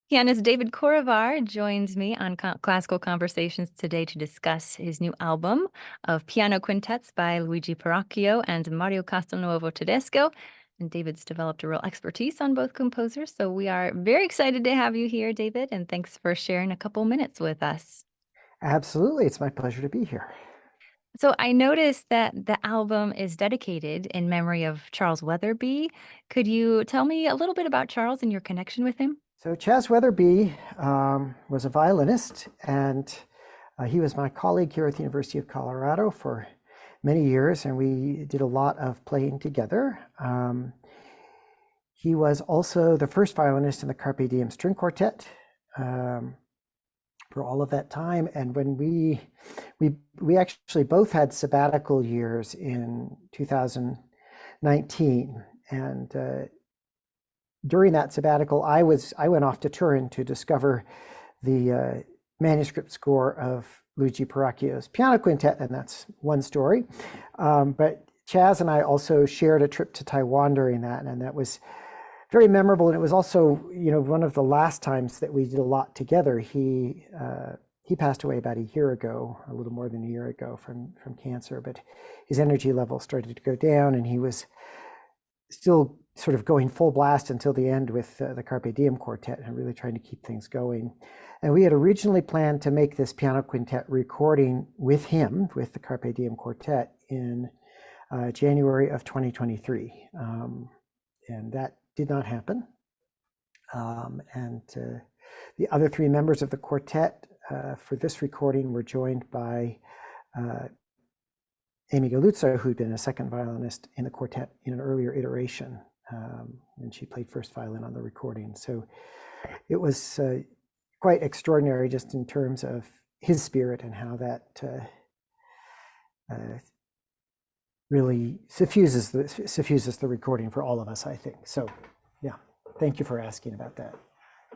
Pianist David Korevaar joins me on Classical Conversations today to discuss his new album of piano quintets by Luigi Perrachio and Mario Castelnuovo-Tedesco. And David's developed a real expertise on both composers, so we are very excited to have you here, David, and thanks for sharing a couple minutes with us. Absolutely. It's my pleasure to be here. So I noticed that the album is dedicated in memory of Charles Weatherby. Could you tell me a little bit about Charles and your connection with him? So Chas Weatherby was a violinist, and he was my colleague here at the University of Colorado for many years, and we did a lot of playing together. He was also the first violinist in the Carpe Diem String Quartet for all of that time. And when we actually both had sabbatical years in 2019, and during that sabbatical, I went off to Turin to discover the manuscript score of Luigi Perrachio's piano quintet, and that's one story. But Chas and I also shared a trip to Taiwan during that, and that was very memorable. And it was also, one of the last times that we did a lot together. He passed away about a year ago, a little more than a year ago, from cancer. But his energy level started to go down, and he was still sort of going full blast until the end with the Carpe Diem Quartet and really trying to keep things going. And we had originally planned to make this piano quintet recording with him, with the Carpe Diem Quartet, in January of 2023. And that did not happen. The other three members of the quartet for this recording were joined by Amy Galuzzo, who'd been a second violinist in the quartet in an earlier iteration, and she played first violin on the recording. So it was quite extraordinary just in terms of his spirit and how that really suffuses the recording for all of us, I think. So yeah, thank you for asking about that.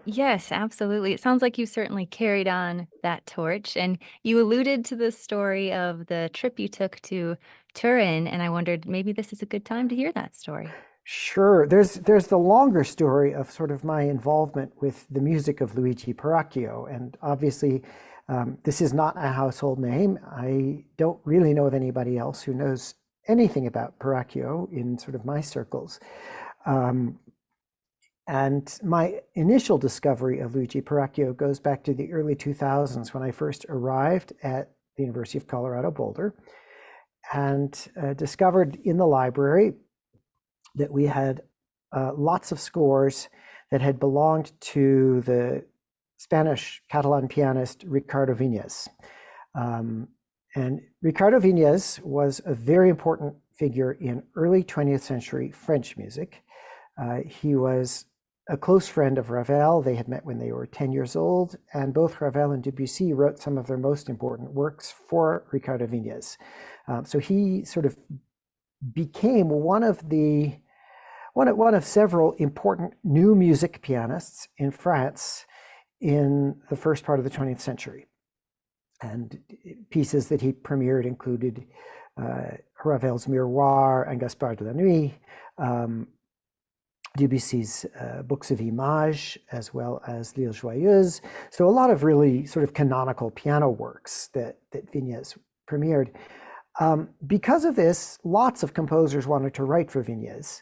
Yes, absolutely. It sounds like you certainly carried on that torch, and you alluded to the story of the trip you took to Turin, and I wondered maybe this is a good time to hear that story. Sure. There's the longer story of sort of my involvement with the music of Luigi Perrachio, and obviously this is not a household name. I don't really know of anybody else who knows anything about Perrachio in sort of my circles. And my initial discovery of Luigi Perrachio goes back to the early 2000s when I first arrived at the University of Colorado Boulder and discovered in the library that we had lots of scores that had belonged to the Spanish Catalan pianist Ricardo Viñas. And Ricardo Viñas was a very important figure in early 20th century French music. He was a close friend of Ravel. They had met when they were 10 years old, and both Ravel and Debussy wrote some of their most important works for Ricardo Viñas. So he sort of became one of several important new music pianists in France in the first part of the 20th century. And pieces that he premiered included Ravel's Miroir and Gaspard de la Nuit, Debussy's Books of Images, as well as L'Île Joyeuse. So a lot of really sort of canonical piano works that Viñas premiered. Because of this, lots of composers wanted to write for Viñas.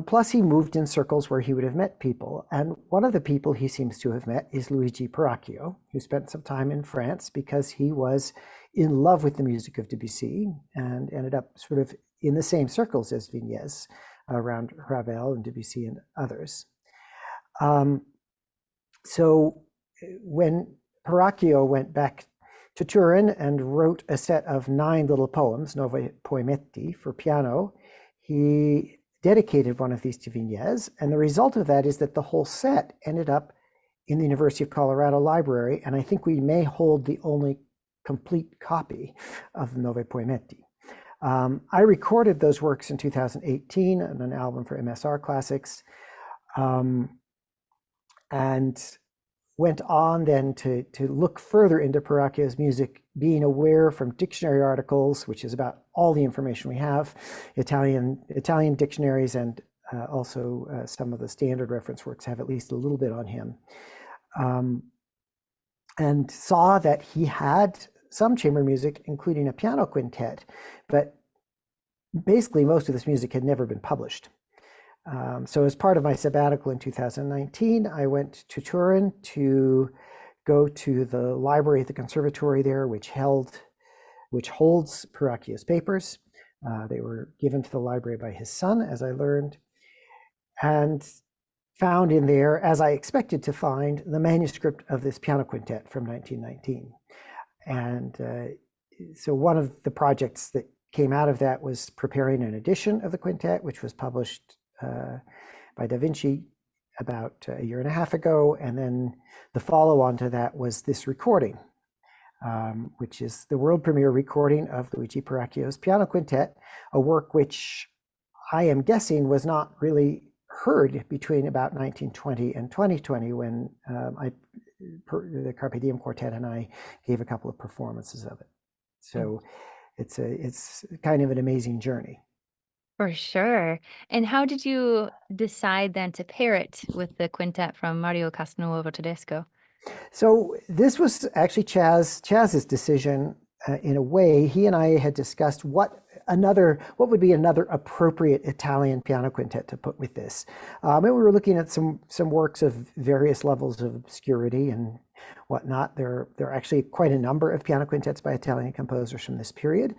Plus, he moved in circles where he would have met people. And one of the people he seems to have met is Luigi Perrachio, who spent some time in France because he was in love with the music of Debussy and ended up sort of in the same circles as Viñas, around Ravel and Debussy and others. So when Perrachio went back to Turin and wrote a set of 9 little poems, Nove Poemetti, for piano, he dedicated one of these to Viñas, and the result of that is that the whole set ended up in the University of Colorado Library, and I think we may hold the only complete copy of the Nove Poemetti. I recorded those works in 2018 on an album for MSR Classics, and went on then to look further into Perrachio's music, being aware from dictionary articles, which is about all the information we have, Italian dictionaries, and also some of the standard reference works have at least a little bit on him. and saw that he had some chamber music, including a piano quintet, but basically most of this music had never been published. So as part of my sabbatical in 2019, I went to Turin to go to the library at the conservatory there, which holds Perrachio's papers. They were given to the library by his son, as I learned, and found in there, as I expected to find, the manuscript of this piano quintet from 1919. And so one of the projects that came out of that was preparing an edition of the quintet, which was published by Da Vinci about a year and a half ago. And then the follow-on to that was this recording, which is the world premiere recording of Luigi Perrachio's piano quintet, a work which I am guessing was not really heard between about 1920 and 2020 when the Carpe Diem Quartet and I gave a couple of performances of it. So it's kind of an amazing journey. For sure. And how did you decide then to pair it with the quintet from Mario Castelnuovo-Tedesco? So this was actually Chaz's decision in a way. He and I had discussed what would be another appropriate Italian piano quintet to put with this. And we were looking at some works of various levels of obscurity and whatnot. There are actually quite a number of piano quintets by Italian composers from this period,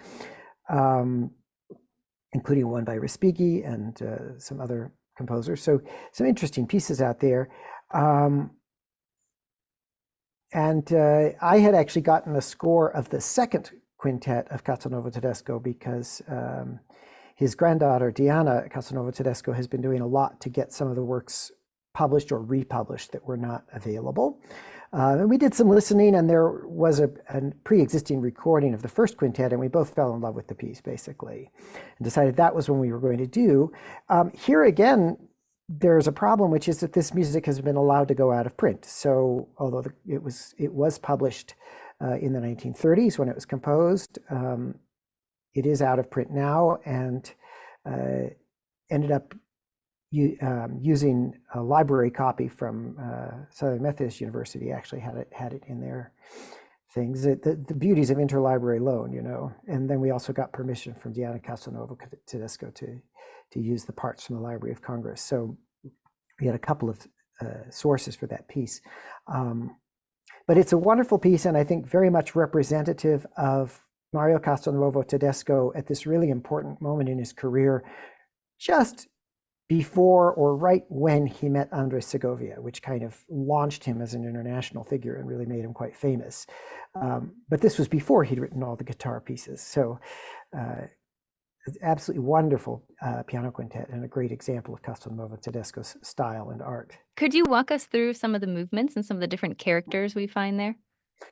including one by Respighi and some other composers. So some interesting pieces out there. And I had actually gotten a score of the second quintet of Castelnuovo-Tedesco because his granddaughter, Diana Castelnuovo-Tedesco, has been doing a lot to get some of the works published or republished that were not available. And we did some listening, and there was a pre-existing recording of the first quintet, and we both fell in love with the piece, basically, and decided that was what we were going to do. Here again, there's a problem, which is that this music has been allowed to go out of print. So although it was published in the 1930s when it was composed, it is out of print now, and ended up using a library copy from Southern Methodist University. Actually had it in their things. The beauties of interlibrary loan, and then we also got permission from Diana Castelnuovo-Tedesco to use the parts from the Library of Congress. So we had a couple of sources for that piece. But it's a wonderful piece, and I think very much representative of Mario Castelnuovo-Tedesco at this really important moment in his career, just before or right when he met Andres Segovia, which kind of launched him as an international figure and really made him quite famous. But this was before he'd written all the guitar pieces. So absolutely wonderful piano quintet and a great example of Castelnuovo-Tedesco's style and art. Could you walk us through some of the movements and some of the different characters we find there?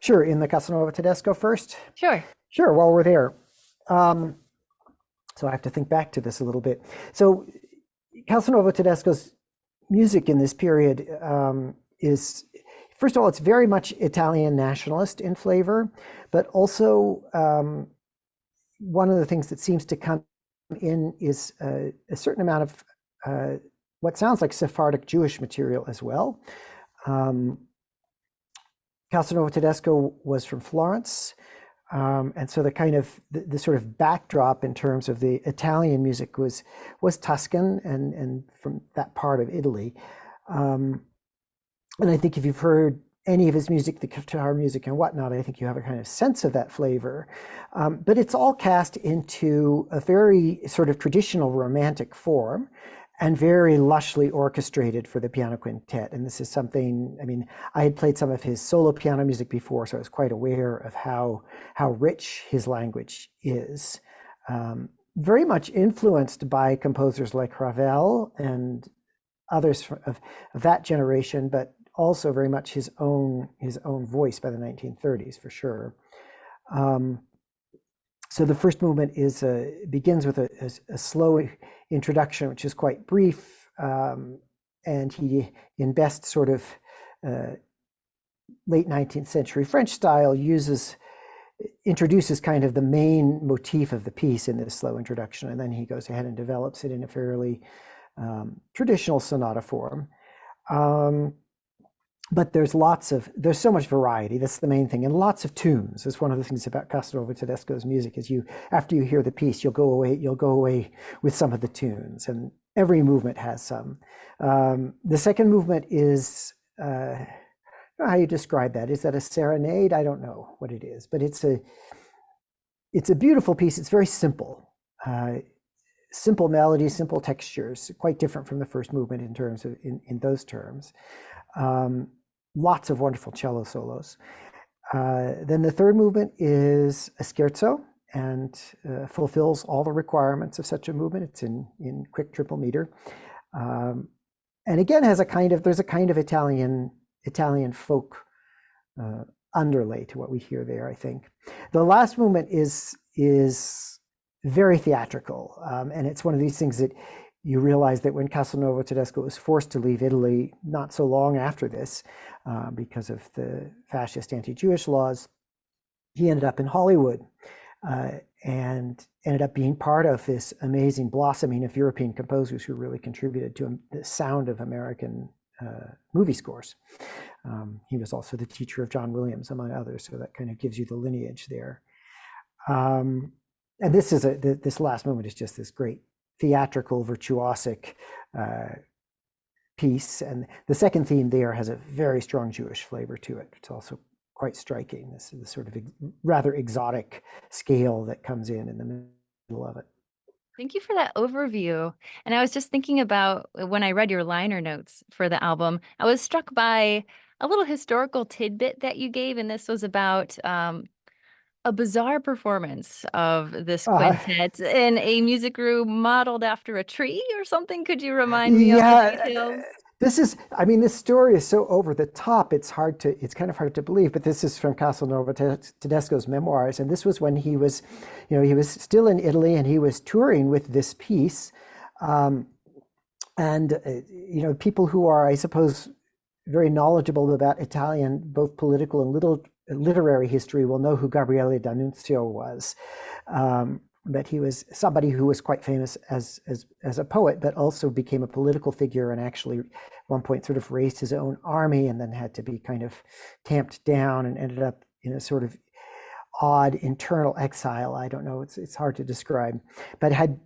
Sure, in the Castelnuovo-Tedesco first? Sure. Sure, while we're there. So I have to think back to this a little bit. So Castelnuovo-Tedesco's music in this period is, first of all, it's very much Italian nationalist in flavor, but also one of the things that seems to come in is a certain amount of what sounds like Sephardic Jewish material as well. Castelnuovo-Tedesco was from Florence, and so the sort of backdrop in terms of the Italian music was Tuscan and from that part of Italy. And I think if you've heard any of his music, the guitar music and whatnot, I think you have a kind of sense of that flavor. But it's all cast into a very sort of traditional romantic form and very lushly orchestrated for the piano quintet. And this is something, I had played some of his solo piano music before, so I was quite aware of how rich his language is. Very much influenced by composers like Ravel and others of that generation, but also very much his own voice by the 1930s, for sure. So the first movement begins with a slow introduction, which is quite brief, and he, in best sort of late 19th century French style, introduces kind of the main motif of the piece in this slow introduction, and then he goes ahead and develops it in a fairly traditional sonata form. but there's so much variety. That's the main thing, and lots of tunes. That's one of the things about Castelnuovo-Tedesco's music is after you hear the piece, you'll go away with some of the tunes, and every movement has some. The second movement is, I don't know how you describe that. Is that a serenade? I don't know what it is, but it's a beautiful piece. It's very simple. Simple melodies, simple textures, quite different from the first movement in terms of in those terms. Lots of wonderful cello solos. Then the third movement is a scherzo and fulfills all the requirements of such a movement. It's in quick triple meter, and again there's a kind of Italian folk underlay to what we hear there. I think the last movement is very theatrical, and it's one of these things that you realize that when Castelnuovo-Tedesco was forced to leave Italy not so long after this, because of the fascist anti-Jewish laws, he ended up in Hollywood and ended up being part of this amazing blossoming of European composers who really contributed to the sound of American movie scores. He was also the teacher of John Williams, among others, so that kind of gives you the lineage there. And this last movement is just this great theatrical, virtuosic piece. And the second theme there has a very strong Jewish flavor to it. It's also quite striking. This sort of rather exotic scale that comes in the middle of it. Thank you for that overview. And I was just thinking about when I read your liner notes for the album, I was struck by a little historical tidbit that you gave, and this was about a bizarre performance of this quintet in a music room modeled after a tree or something. Could you remind me of the details? This story is so over the top. It's kind of hard to believe, but this is from Castelnuovo-Tedesco's memoirs. And this was when he was still in Italy and he was touring with this piece. People who are, I suppose, very knowledgeable about Italian, both political and literary history will know who Gabriele D'Annunzio was. But he was somebody who was quite famous as a poet, but also became a political figure and actually at one point sort of raised his own army and then had to be kind of tamped down and ended up in a sort of odd internal exile. I don't know, it's hard to describe, but had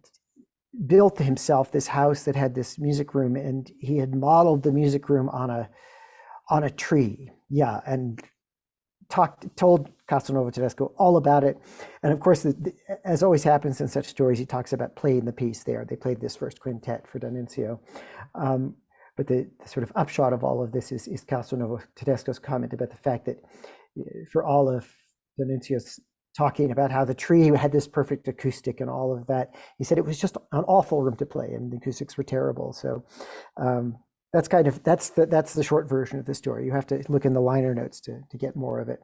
built himself this house that had this music room, and he had modeled the music room on a tree. Yeah, and told Castelnuovo-Tedesco all about it. And of course, as always happens in such stories, he talks about playing the piece there. They played this first quintet for D'Annunzio. But the sort of upshot of all of this is Castelnuovo-Tedesco's comment about the fact that for all of D'Annunzio's talking about how the tree had this perfect acoustic and all of that, he said it was just an awful room to play and the acoustics were terrible. So that's the short version of the story. You have to look in the liner notes to get more of it.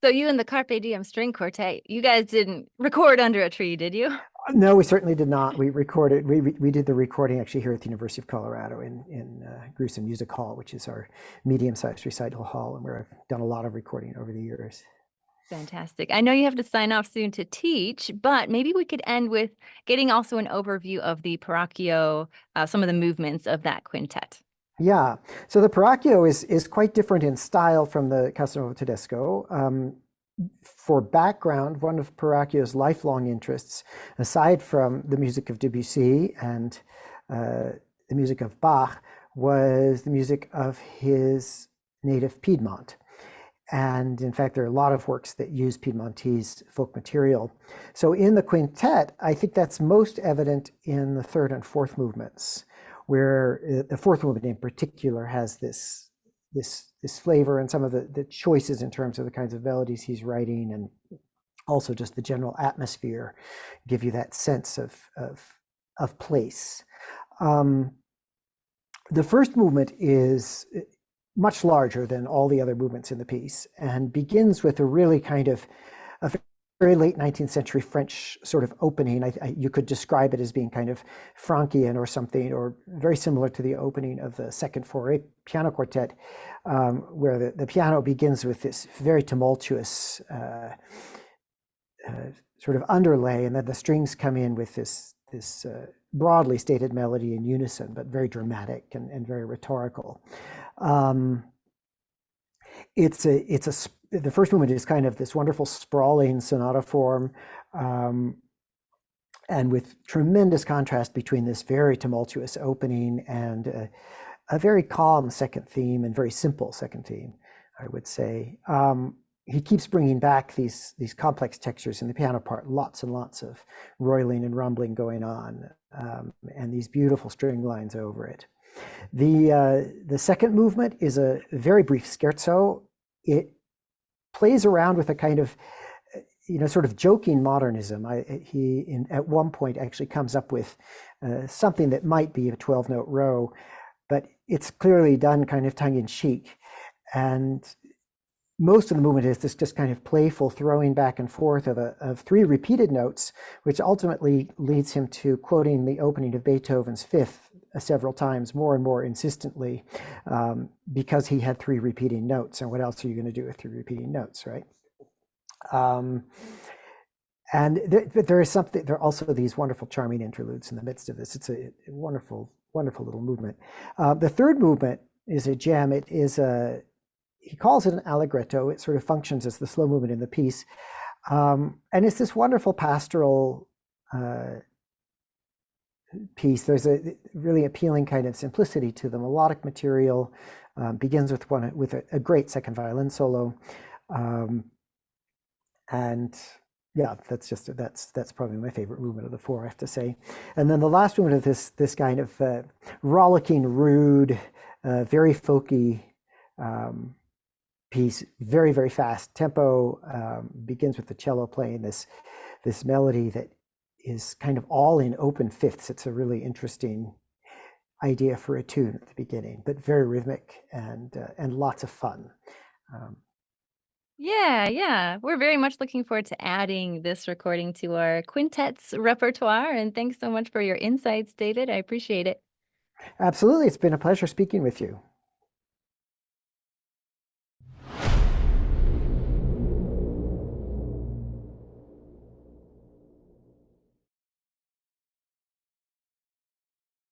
So you and the Carpe Diem String Quartet, you guys didn't record under a tree, did you? No, we certainly did not. We recorded. We did the recording actually here at the University of Colorado in Grusin Music Hall, which is our medium-sized recital hall, and where I've done a lot of recording over the years. Fantastic. I know you have to sign off soon to teach, but maybe we could end with getting also an overview of the Perrachio, some of the movements of that quintet. Yeah, so the Perrachio is quite different in style from the Castelnuovo-Tedesco. For background, one of Perrachio's lifelong interests, aside from the music of Debussy and the music of Bach, was the music of his native Piedmont. And in fact, there are a lot of works that use Piedmontese folk material. So in the quintet, I think that's most evident in the third and fourth movements, where the fourth movement in particular has this flavor and some of the choices in terms of the kinds of melodies he's writing, and also just the general atmosphere give you that sense of place. The first movement is much larger than all the other movements in the piece and begins with a really kind of a very late 19th century French sort of opening. You could describe it as being kind of Frankian or something, or very similar to the opening of the second Fauré piano quartet, where the piano begins with this very tumultuous sort of underlay, and then the strings come in with this broadly stated melody in unison, but very dramatic and very rhetorical. the first movement is kind of this wonderful sprawling sonata form, and with tremendous contrast between this very tumultuous opening and a very calm second theme and very simple second theme, I would say. He keeps bringing back these complex textures in the piano part, lots and lots of roiling and rumbling going on, and these beautiful string lines over it. The second movement is a very brief scherzo. It plays around with a kind of, sort of joking modernism. He at one point actually comes up with something that might be a 12-note row, but it's clearly done kind of tongue-in-cheek. And most of the movement is this just kind of playful throwing back and forth of three repeated notes, which ultimately leads him to quoting the opening of Beethoven's Fifth several times, more and more insistently, because he had three repeating notes. And what else are you going to do with three repeating notes, right? But there are also these wonderful, charming interludes in the midst of this. It's a wonderful, wonderful little movement. The third movement is a gem. He calls it an allegretto. It sort of functions as the slow movement in the piece. And it's this wonderful pastoral piece. There's a really appealing kind of simplicity to the melodic material. Begins with a great second violin solo. And yeah, that's probably my favorite movement of the four, I have to say. And then the last movement of this kind of rollicking, rude, very folky piece, very, very fast tempo, begins with the cello playing this melody that is kind of all in open fifths. It's a really interesting idea for a tune at the beginning, but very rhythmic and lots of fun. Yeah. We're very much looking forward to adding this recording to our quintets repertoire. And thanks so much for your insights, David. I appreciate it. Absolutely. It's been a pleasure speaking with you.